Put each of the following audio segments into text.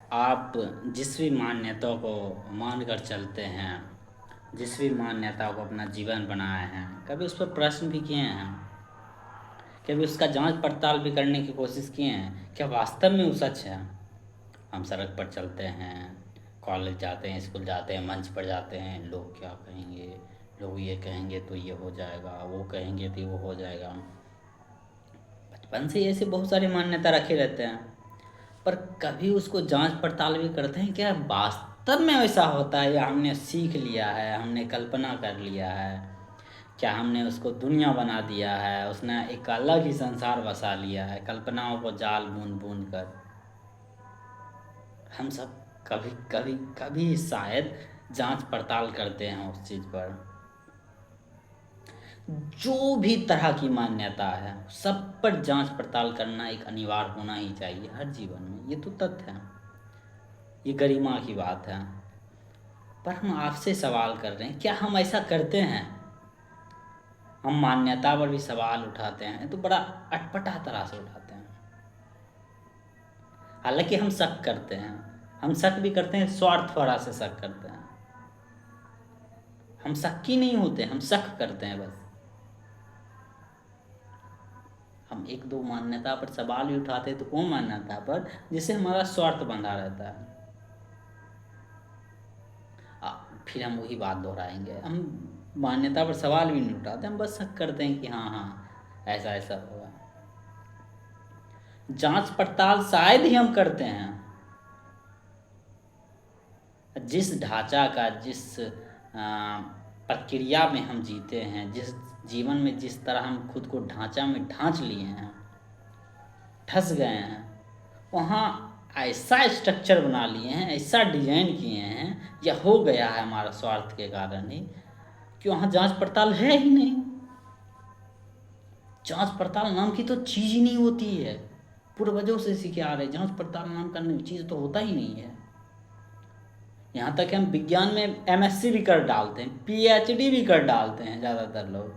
आप जिस भी मान्यता को मानकर चलते हैं, जिस भी मान्यता को अपना जीवन बनाए हैं, कभी उस पर प्रश्न भी किए हैं? कभी उसका जांच पड़ताल भी करने की कोशिश किए हैं? क्या वास्तव में वो सच है? हम सड़क पर चलते हैं, कॉलेज जाते हैं, स्कूल जाते हैं, मंच पर जाते हैं, लोग क्या कहेंगे? लोग ये कहेंगे तो ये हो जाएगा, वो कहेंगे तो वो हो जाएगा। बचपन से ऐसे बहुत सारी मान्यता रखे रहते हैं, पर कभी उसको जांच पड़ताल भी करते हैं क्या वास्तव में वैसा होता है, या हमने सीख लिया है, हमने कल्पना कर लिया है? क्या हमने उसको दुनिया बना दिया है, उसने एक अलग ही संसार बसा लिया है कल्पनाओं को जाल बूंद बूंद कर? हम सब कभी कभी कभी शायद जांच पड़ताल करते हैं उस चीज़ पर। जो भी तरह की मान्यता है, सब पर जांच पड़ताल करना एक अनिवार्य होना ही चाहिए हर जीवन में। ये तो तथ्य है, ये गरिमा की बात है। पर हम आपसे सवाल कर रहे हैं, क्या हम ऐसा करते हैं? हम मान्यता पर भी सवाल उठाते हैं तो बड़ा अटपटा तरह से उठाते हैं। हालांकि हम शक करते हैं, हम शक भी करते हैं, स्वार्थ भरा से शक करते हैं। हम शक्की नहीं होते, हम शक करते हैं बस। हम एक दो मान्यता पर सवाल भी उठाते हैं तो वो मान्यता पर जिससे हमारा स्वार्थ बंधा रहता है। आ, फिर हम वही बात दोहराएंगे। हम मान्यता पर सवाल भी नहीं उठाते, हम बस शक करते हैं कि हाँ हाँ ऐसा ऐसा होगा। जांच पड़ताल शायद ही हम करते हैं जिस ढांचा का, जिस प्रक्रिया में हम जीते हैं, जिस जीवन में जिस तरह हम खुद को ढांचा में ढांच लिए हैं, ठस गए हैं, वहाँ ऐसा स्ट्रक्चर बना लिए हैं, ऐसा डिजाइन किए हैं, या हो गया है हमारा स्वार्थ के कारण ही, कि वहाँ जांच पड़ताल है ही नहीं। जांच पड़ताल नाम की तो चीज़ ही नहीं होती है। पूर्वजों से सीखे आ रहे, जांच पड़ताल नाम का चीज़ तो होता ही नहीं है। यहाँ तक कि हम विज्ञान में एमएससी भी कर डालते हैं, पीएचडी भी कर डालते हैं ज़्यादातर लोग,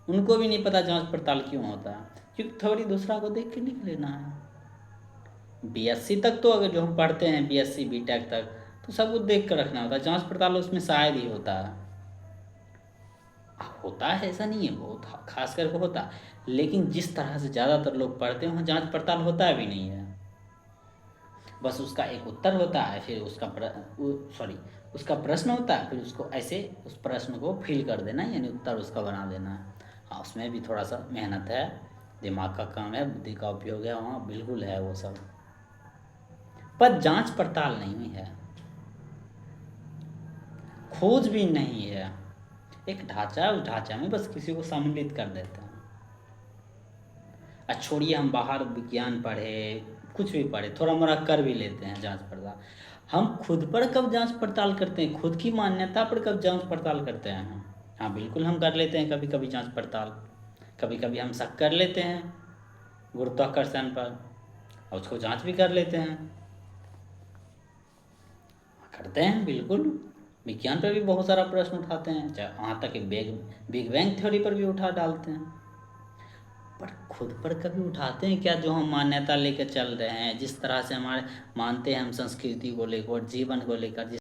उनको भी नहीं पता जांच पड़ताल क्यों होता है, क्योंकि थोड़ी दूसरा को देख के लिख लेना है। बीएससी तक तो अगर जो हम पढ़ते हैं, बीएससी बीटेक तक, तो सब कुछ देख कर रखना होता है। जांच पड़ताल उसमें शायद ही होता है। होता है ऐसा नहीं है, बहुत खास करके होता है, लेकिन जिस तरह से ज़्यादातर लोग पढ़ते हैं वहाँ जांच पड़ताल होता भी नहीं है। बस उसका एक उत्तर होता है, फिर उसका प्रश्न होता है, फिर उसको ऐसे उस प्रश्न को फिल कर देना, यानी उत्तर उसका बना देना है। हाँ, उसमें भी थोड़ा सा मेहनत है, दिमाग का काम है, बुद्धि का उपयोग है, वहाँ बिल्कुल है वो सब, पर जांच पड़ताल नहीं है, खोज भी नहीं है। एक ढांचा है, उस ढांचा में बस किसी को सम्मिलित कर देते हैं। छोड़िए हम बाहर विज्ञान पढ़े, कुछ भी पढ़े, थोड़ा मोड़ा कर भी लेते हैं जांच पड़ताल। हम खुद पर कब जांच पड़ताल करते हैं? खुद की मान्यता पर कब जांच पड़ताल करते हैं हम? हाँ बिल्कुल हम कर लेते हैं कभी कभी जांच पड़ताल। कभी कभी हम शक कर लेते हैं गुरुत्वाकर्षण पर, और उसको जांच भी कर लेते हैं। करते हैं बिल्कुल। विज्ञान पर भी बहुत सारा प्रश्न उठाते हैं, चाहे वहाँ तक कि बिग बैंग थ्योरी पर भी उठा डालते हैं। पर खुद पर कभी उठाते हैं क्या? जो हम मान्यता लेकर चल रहे हैं, जिस तरह से हमारे मानते हैं हम संस्कृति को लेकर, जीवन को लेकर, जिस